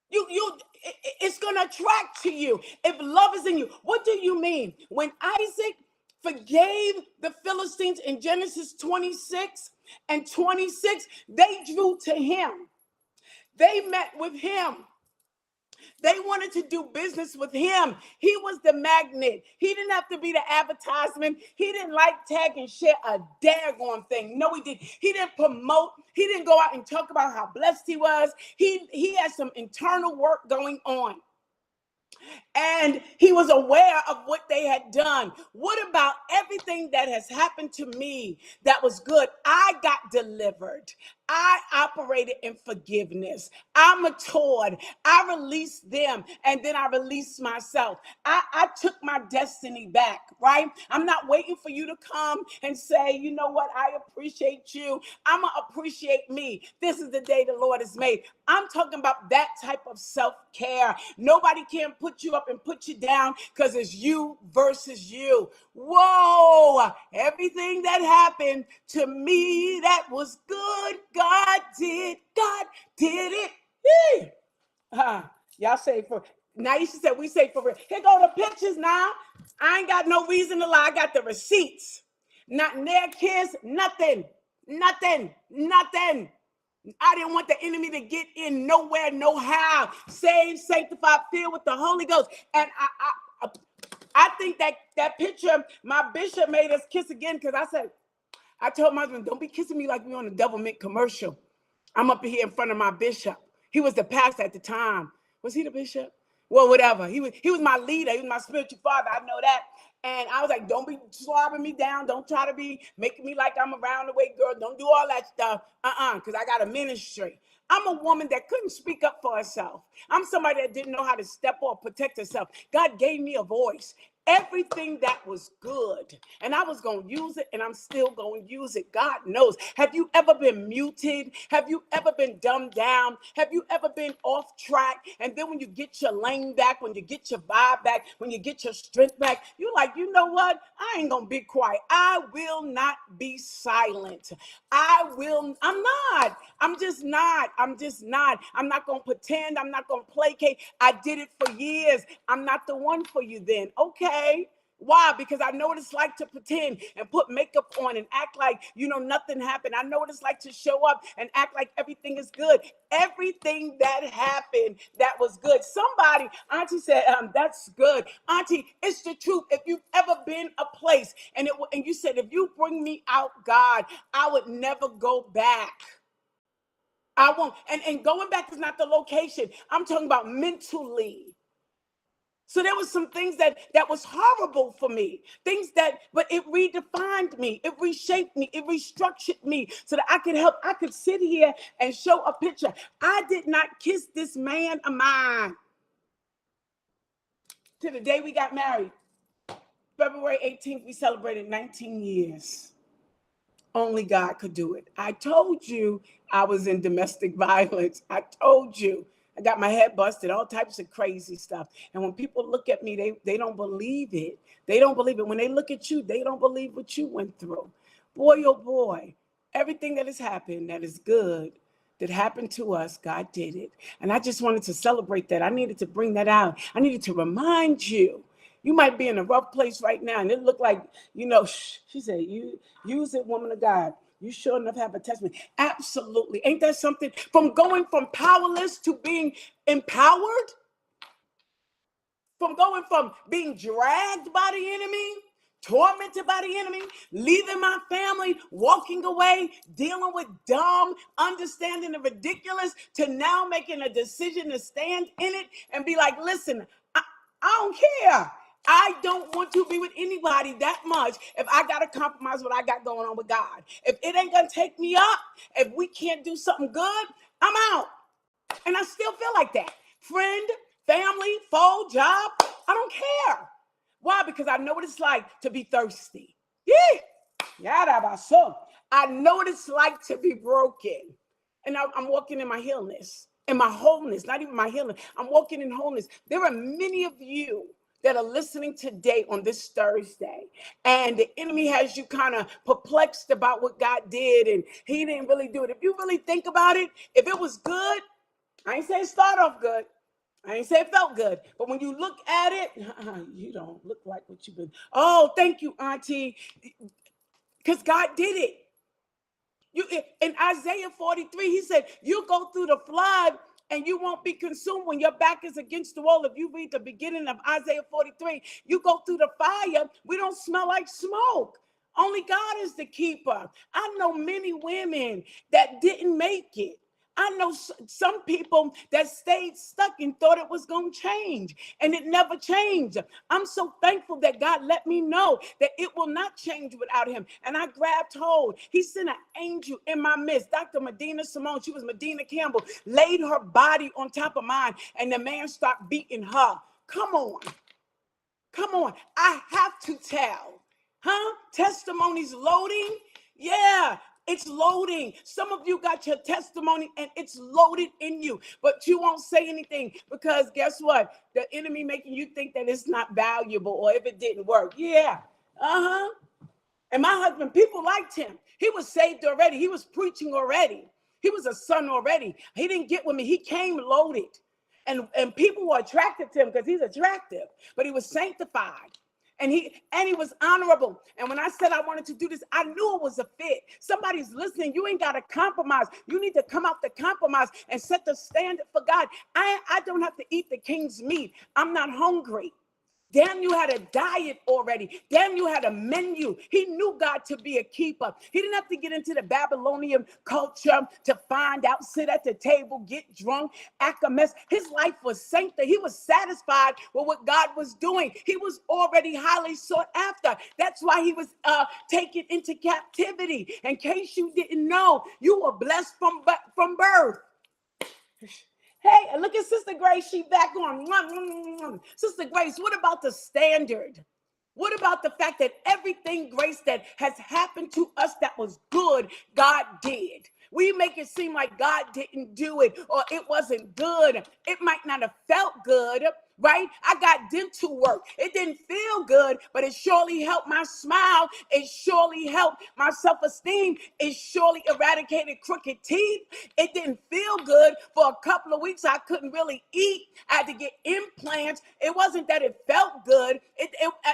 It's going to attract to you if love is in you. What do you mean? When Isaac forgave the Philistines in Genesis 26 and 26, they drew to him. They met with him. They wanted to do business with him. He was the magnet. He didn't have to be the advertisement. He didn't tag, and share a daggone thing. No, he didn't. He didn't promote. He didn't go out and talk about how blessed he was. He had some internal work going on. And he was aware of what they had done. What about everything that has happened to me that was good? I got delivered. I operated in forgiveness. I matured. I released them, and then I released myself. I took my destiny back, right? I'm not waiting for you to come and say, you know what, I appreciate you. I'm going to appreciate me. This is the day the Lord has made. I'm talking about that type of self-care. Nobody can put you up and put you down because it's you versus you. Whoa, everything that happened to me that was good, God did it. Yee. Y'all say for Naisha said we say for real. Here go the pictures now. I ain't got no reason to lie. I got the receipts. Not near kiss, nothing. I didn't want the enemy to get in nowhere, no how. Saved, sanctified, filled with the Holy Ghost. And I think that picture, my bishop made us kiss again because I told my husband, don't be kissing me like we on a double mint commercial. I'm up here in front of my bishop. He was the pastor at the time. Was he the bishop? Well, whatever. He was my leader. He was my spiritual father. I know that. And I was like, don't be slobbing me down. Don't try to be making me like I'm around the way, girl. Don't do all that stuff. Because I got a ministry. I'm a woman that couldn't speak up for herself. I'm somebody that didn't know how to step or protect herself. God gave me a voice. Everything that was good. And I was going to use it, and I'm still going to use it. God knows. Have you ever been muted? Have you ever been dumbed down? Have you ever been off track? And then when you get your lane back, when you get your vibe back, when you get your strength back, you're like, you know what? I ain't going to be quiet. I will not be silent. I'm just not. I'm not going to pretend. I'm not going to placate. I did it for years. I'm not the one for you then. Okay. Why? Because I know what it's like to pretend and put makeup on and act like, nothing happened. I know what it's like to show up and act like everything is good. Everything that happened, that was good. Somebody, Auntie said, that's good. Auntie, it's the truth. If you've ever been a place and you said, if you bring me out, God, I would never go back. I won't. And going back is not the location. I'm talking about mentally. So there was some things that was horrible for me. But it redefined me. It reshaped me. It restructured me so that I could sit here and show a picture. I did not kiss this man of mine till the day we got married. February 18th, we celebrated 19 years. Only God could do it. I told you I was in domestic violence. I told you. I got my head busted, all types of crazy stuff. And when people look at me, they don't believe it. They don't believe it. When they look at you, they don't believe what you went through. Boy, oh boy, everything that has happened that is good, that happened to us, God did it. And I just wanted to celebrate that. I needed to bring that out. I needed to remind you. You might be in a rough place right now, and it looked like, she said, you use it, woman of God. You sure enough have a testimony. Absolutely. Ain't that something? From going from powerless to being empowered, from going from being dragged by the enemy, tormented by the enemy, leaving my family, walking away, dealing with dumb, understanding the ridiculous, to now making a decision to stand in it and be like, listen, I don't care. I don't want to be with anybody that much if I got to compromise what I got going on with God. If it ain't going to take me up, if we can't do something good, I'm out. And I still feel like that. Friend, family, foe, job, I don't care. Why? Because I know what it's like to be thirsty. I know what it's like to be broken. And I'm walking in my healness, in my wholeness, not even my healing. I'm walking in wholeness. There are many of you that are listening today on this Thursday, and the enemy has you kind of perplexed about what God did, and he didn't really do it. If you really think about it, if it was good, I ain't say it start off good. I ain't say it felt good. But when you look at it, you don't look like what you've been. Oh, thank you, Auntie. Because God did it. In Isaiah 43, he said, you go through the flood and you won't be consumed when your back is against the wall. If you read the beginning of Isaiah 43, you go through the fire, we don't smell like smoke. Only God is the keeper. I know many women that didn't make it. I know some people that stayed stuck and thought it was going to change, and it never changed. I'm so thankful that God let me know that it will not change without him. And I grabbed hold. He sent an angel in my midst. Dr. Medina Simone, she was Medina Campbell, laid her body on top of mine, and the man started beating her. Come on. I have to tell. Testimonies loading. Yeah. It's loading. Some of you got your testimony and it's loaded in you, but you won't say anything because guess what? The enemy making you think that it's not valuable or if it didn't work. Yeah. And my husband, people liked him. He was saved already. He was preaching already. He was a son already. He didn't get with me. He came loaded. And people were attracted to him because he's attractive, but he was sanctified. And he was honorable. And when I said I wanted to do this, I knew it was a fit. Somebody's listening. You ain't got to compromise. You need to come out the compromise and set the standard for God. I don't have to eat the king's meat. I'm not hungry. Daniel had a diet already. Daniel had a menu. He knew God to be a keeper. He didn't have to get into the Babylonian culture to find out, sit at the table, get drunk, act a mess. His life was sanctified. He was satisfied with what God was doing. He was already highly sought after. That's why he was taken into captivity. In case you didn't know, you were blessed from birth. Hey, look at Sister Grace. She back on. Sister Grace, what about the standard? What about the fact that everything, Grace, that has happened to us that was good, God did? We make it seem like God didn't do it or it wasn't good. It might not have felt good, right? I got dental work. It didn't feel good, but it surely helped my smile. It surely helped my self-esteem. It surely eradicated crooked teeth. It didn't feel good for a couple of weeks. I couldn't really eat. I had to get implants. It wasn't that it felt good.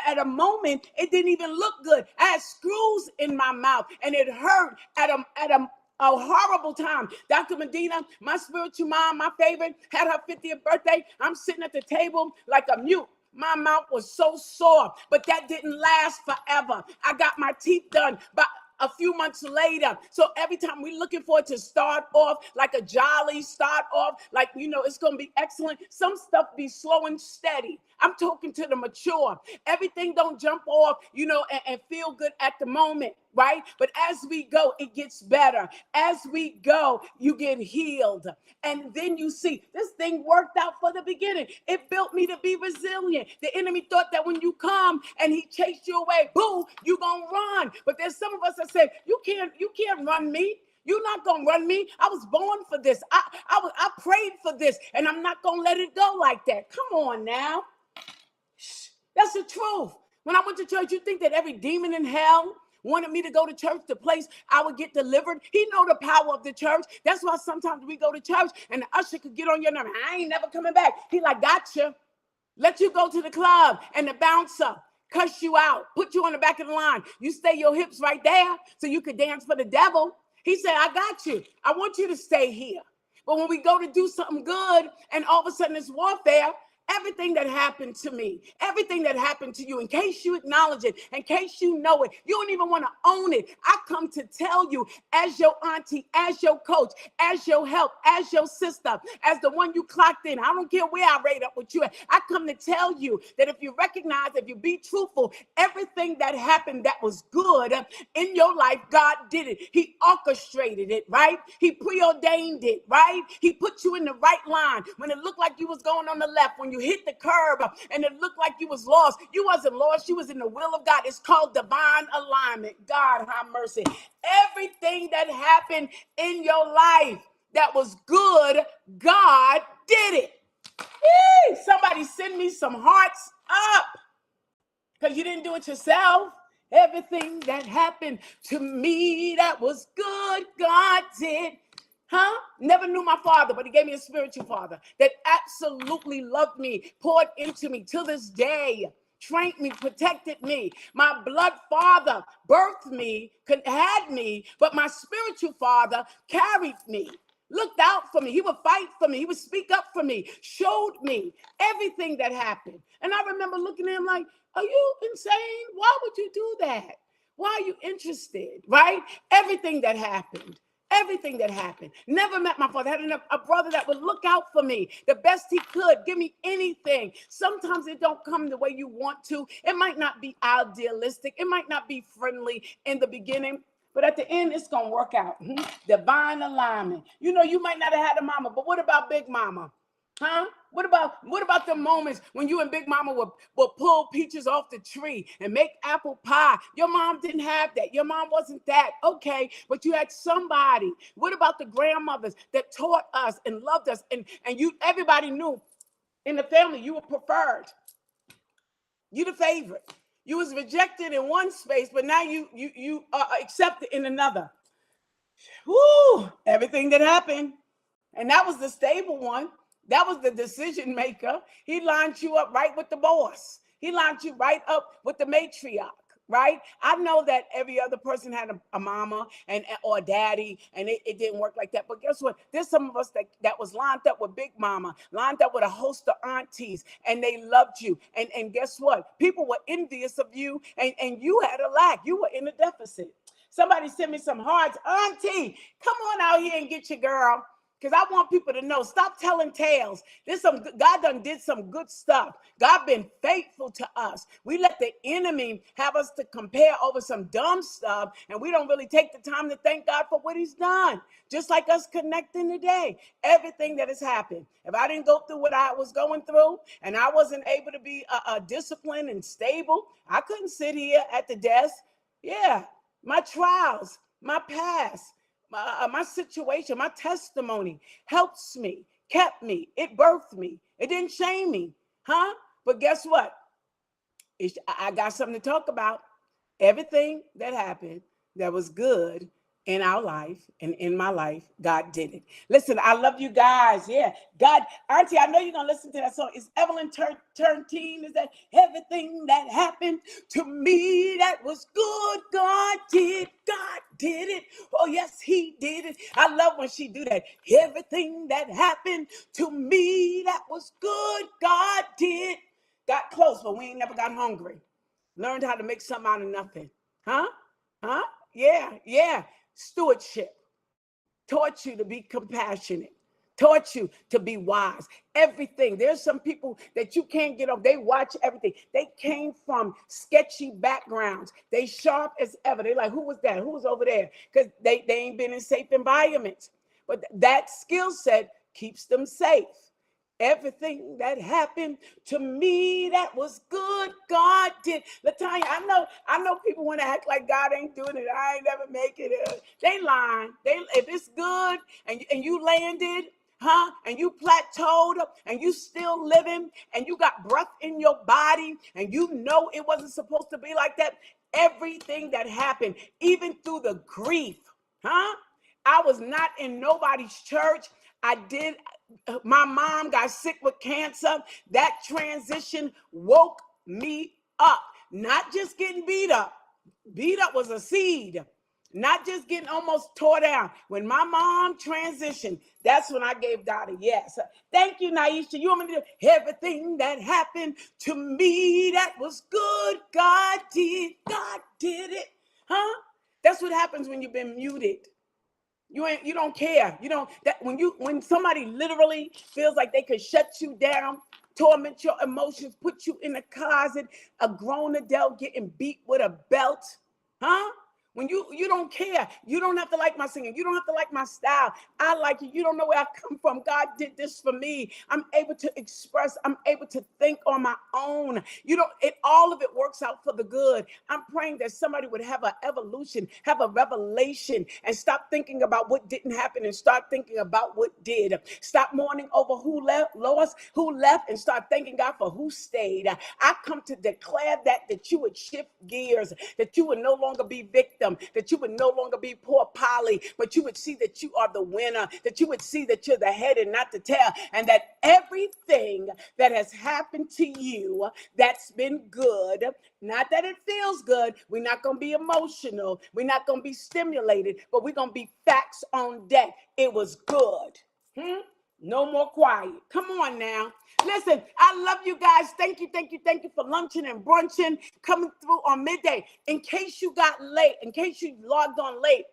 At a moment, it didn't even look good. I had screws in my mouth and it hurt at a horrible time. Dr. Medina, my spiritual mom, my favorite, had her 50th birthday. I'm sitting at the table like a mute. My mouth was so sore, but that didn't last forever. I got my teeth done, but a few months later. So every time we're looking forward to start off like a jolly start off, like, it's going to be excellent. Some stuff be slow and steady. I'm talking to the mature. Everything don't jump off, and feel good at the moment, right? But as we go, it gets better. As we go, you get healed. And then you see this thing worked out for the beginning. It built me to be resilient. The enemy thought that when you come and he chased you away, boom, you gonna run. But there's some of us that say, you can't run me. You're not going to run me. I was born for this. I prayed for this, and I'm not going to let it go like that. Come on now. That's the truth. When I went to church, you think that every demon in hell wanted me to go to church, the place I would get delivered? He know the power of the church. That's why sometimes we go to church, and the usher could get on your nerve. I ain't never coming back. He like, gotcha. Let you go to the club, and the bouncer cuss you out, put you on the back of the line. You stay your hips right there so you could dance for the devil. He said, I got you. I want you to stay here. But when we go to do something good and all of a sudden it's warfare, everything that happened to me, everything that happened to you, in case you acknowledge it, in case you know it, you don't even want to own it. I come to tell you, as your auntie, as your coach, as your help, as your sister, as the one you clocked in. I don't care where I rate up with you at. I come to tell you that if you recognize, if you be truthful, everything that happened that was good in your life, God did it. He orchestrated it, right? He preordained it, right? He put you in the right line. When it looked like you was going on the left, when you hit the curb and it looked like you was lost, you wasn't lost. You was in the will of God. It's called divine alignment. God have mercy. Everything that happened in your life that was good, God did it. Yee! Somebody send me some hearts up, because you didn't do it yourself. Everything that happened to me that was good, God did. Never knew my father, but he gave me a spiritual father that absolutely loved me, poured into me till this day, trained me, protected me. My blood father birthed me, had me, but my spiritual father carried me, looked out for me. He would fight for me. He would speak up for me, showed me everything that happened. And I remember looking at him like, are you insane? Why would you do that? Why are you interested, right? Everything that happened. Everything that happened. Never met my father. Had a brother that would look out for me the best he could, give me anything. Sometimes it don't come the way you want to. It might not be idealistic. It might not be friendly in the beginning, but at the end, it's going to work out. Divine alignment. You might not have had a mama, but what about Big Mama? What about the moments when you and Big Mama would pull peaches off the tree and make apple pie? Your mom didn't have that. Your mom wasn't that. Okay, but you had somebody. What about the grandmothers that taught us and loved us, and everybody knew in the family you were preferred. You the favorite. You was rejected in one space, but now you are accepted in another. Woo, everything that happened. And that was the stable one. That was the decision maker. He lined you up right with the boss. He lined you right up with the matriarch, right? I know that every other person had a mama and or a daddy, and it didn't work like that. But guess what? There's some of us that was lined up with Big Mama, lined up with a host of aunties, and they loved you. And guess what? People were envious of you, and you had a lack. You were in a deficit. Somebody sent me some hearts. Auntie, come on out here and get your girl. Because I want people to know, stop telling tales. God done did some good stuff. God been faithful to us. We let the enemy have us to compare over some dumb stuff, and we don't really take the time to thank God for what he's done. Just like us connecting today. Everything that has happened. If I didn't go through what I was going through, and I wasn't able to be disciplined and stable, I couldn't sit here at the desk. Yeah, my trials, my past, my situation, my testimony helps me, kept me, it birthed me. It didn't shame me, huh? But guess what? I got something to talk about. Everything that happened that was good in our life and in my life, God did it. Listen, I love you guys. Yeah, God, Auntie, I know you're gonna listen to that song. It's Evelyn Turntine. Is that everything that happened to me that was good? God did it. Oh yes, he did it. I love when she do that. Everything that happened to me that was good, God did. Got close, but we ain't never got hungry. Learned how to make something out of nothing. Huh? Yeah. Stewardship taught you to be compassionate, taught you to be wise. Everything. There's some people that you can't get off. They watch everything. They came from sketchy backgrounds. They sharp as ever. They're like, who was that? Who was over there? Because they ain't been in safe environments. But that skill set keeps them safe. Everything that happened to me that was good, God did. Latanya, I know people want to act like God ain't doing it. I ain't never make it. They lying. If it's good and you landed, huh? And you plateaued and you still living and you got breath in your body and you know it wasn't supposed to be like that. Everything that happened, even through the grief, huh? I was not in nobody's church. My mom got sick with cancer. That transition woke me up. Not just getting beat up. Beat up was a seed. Not just getting almost tore down. When my mom transitioned, that's when I gave God a yes. Thank you, Naisha. You want me to do everything that happened to me that was good? God did it. Huh? That's what happens when you've been muted. You don't care. You don't that when somebody literally feels like they could shut you down, torment your emotions, put you in a closet, a grown adult getting beat with a belt, huh? When you don't care, you don't have to like my singing, you don't have to like my style. I like you. You don't know where I come from. God did this for me. I'm able to express. I'm able to think on my own. All of it works out for the good. I'm praying that somebody would have an evolution, have a revelation, and stop thinking about what didn't happen and start thinking about what did. Stop mourning over who left, and start thanking God for who stayed. I come to declare that you would shift gears, that you would no longer be victim, that you would no longer be poor Polly, but you would see that you are the winner, that you would see that you're the head and not the tail, and that everything that has happened to you that's been good, not that it feels good, we're not going to be emotional, we're not going to be stimulated, but we're going to be facts on deck. It was good. No more quiet. Come on now. Listen, I love you guys. Thank you for lunching and brunching, coming through on midday. In case you got late, in case you logged on late,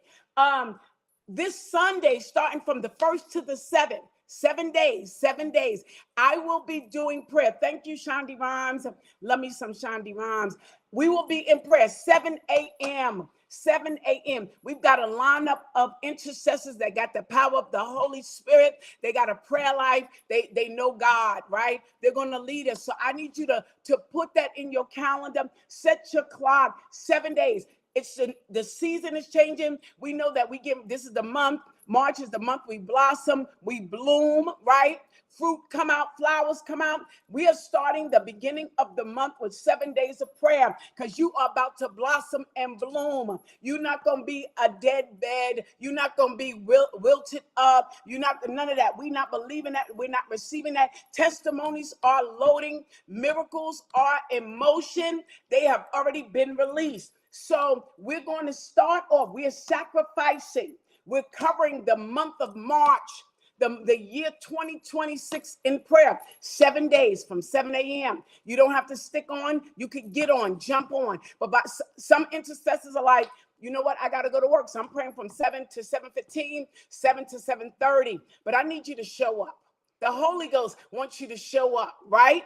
this Sunday, starting from the 1st to the 7th, 7 days, I will be doing prayer. Thank you, Shandi Rhymes. Love me some Shandi Rhymes. We will be in prayer 7 a.m. 7 a.m. We've got a lineup of intercessors that got the power of the Holy Spirit. They got a prayer life. They know God, right? They're going to lead us. So I need you to put that in your calendar. Set your clock. 7 days. The season is changing. We know that this is the month March is the month we blossom, we bloom, right? Fruit come out, flowers come out. We are starting the beginning of the month with 7 days of prayer because you are about to blossom and bloom. You're not going to be a dead bed. You're not going to be wilted up. You're not, none of that. We're not believing that. We're not receiving that. Testimonies are loading. Miracles are in motion. They have already been released. So we're going to start off. We're sacrificing. We're covering the month of March, the year 2026 in prayer. 7 days from 7 a.m. You don't have to stick on. You could get on, jump on. But some intercessors are like, you know what? I got to go to work. So I'm praying from 7 to 7:15, 7 to 7:30. But I need you to show up. The Holy Ghost wants you to show up, right?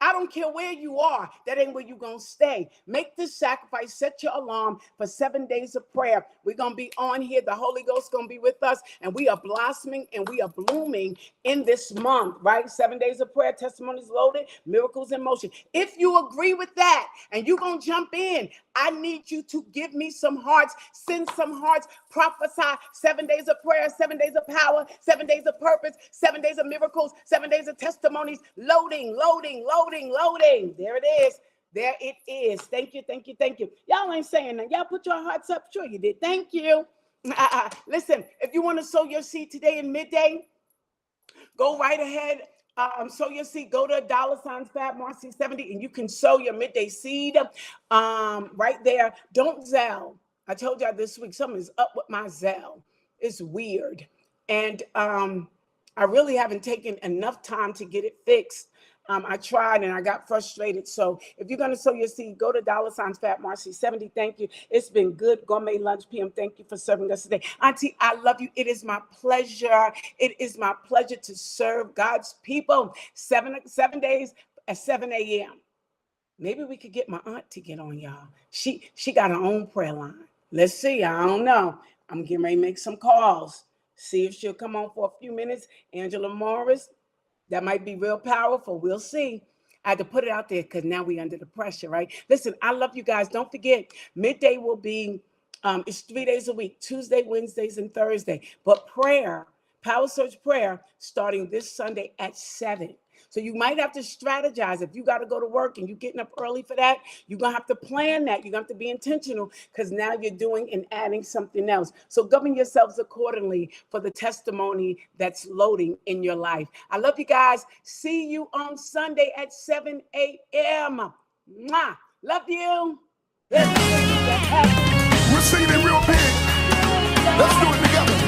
I don't care where you are. That ain't where you're going to stay. Make this sacrifice. Set your alarm for 7 days of prayer. We're going to be on here. The Holy Ghost is going to be with us. And we are blossoming and we are blooming in this month, right? 7 days of prayer, testimonies loaded, miracles in motion. If you agree with that and you're going to jump in, I need you to give me some hearts. Send some hearts. Prophesy 7 days of prayer, 7 days of power, 7 days of purpose, 7 days of miracles, 7 days of testimonies. Loading, loading, loading, loading. There it is. There it is. Thank you, thank you, thank you. Y'all ain't saying that. Y'all put your hearts up. Sure you did. Thank you. Listen, if you want to sow your seed today in midday, go right ahead. Sow your seed. Go to $ Fat Marcy 70 and you can sow your midday seed right there. Don't Zelle. I told y'all this week something is up with my Zelle. It's weird. And I really haven't taken enough time to get it fixed. I tried and I got frustrated. So if you're going to sow your seed, go to $ Fat Marcy 70. Thank you. It's been good. Gourmet Lunch PM. Thank you for serving us today. Auntie, I love you. It is my pleasure. It is my pleasure to serve God's people. 7 days at 7 a.m. Maybe we could get my aunt to get on, y'all. She got her own prayer line. Let's see. I don't know. I'm getting ready to make some calls. See if she'll come on for a few minutes. Angela Morris. That might be real powerful. We'll see. I had to put it out there because now we're under the pressure, right? Listen, I love you guys. Don't forget, midday will be, it's 3 days a week, Tuesday, Wednesdays, and Thursday. But prayer, Power Surge prayer, starting this Sunday at 7. So you might have to strategize. If you got to go to work and you're getting up early for that, you're going to have to plan that. You're going to have to be intentional because now you're doing and adding something else. So govern yourselves accordingly for the testimony that's loading in your life. I love you guys. See you on Sunday at 7 a.m. Mwah. Love you. We're singing it real big. Let's do it together.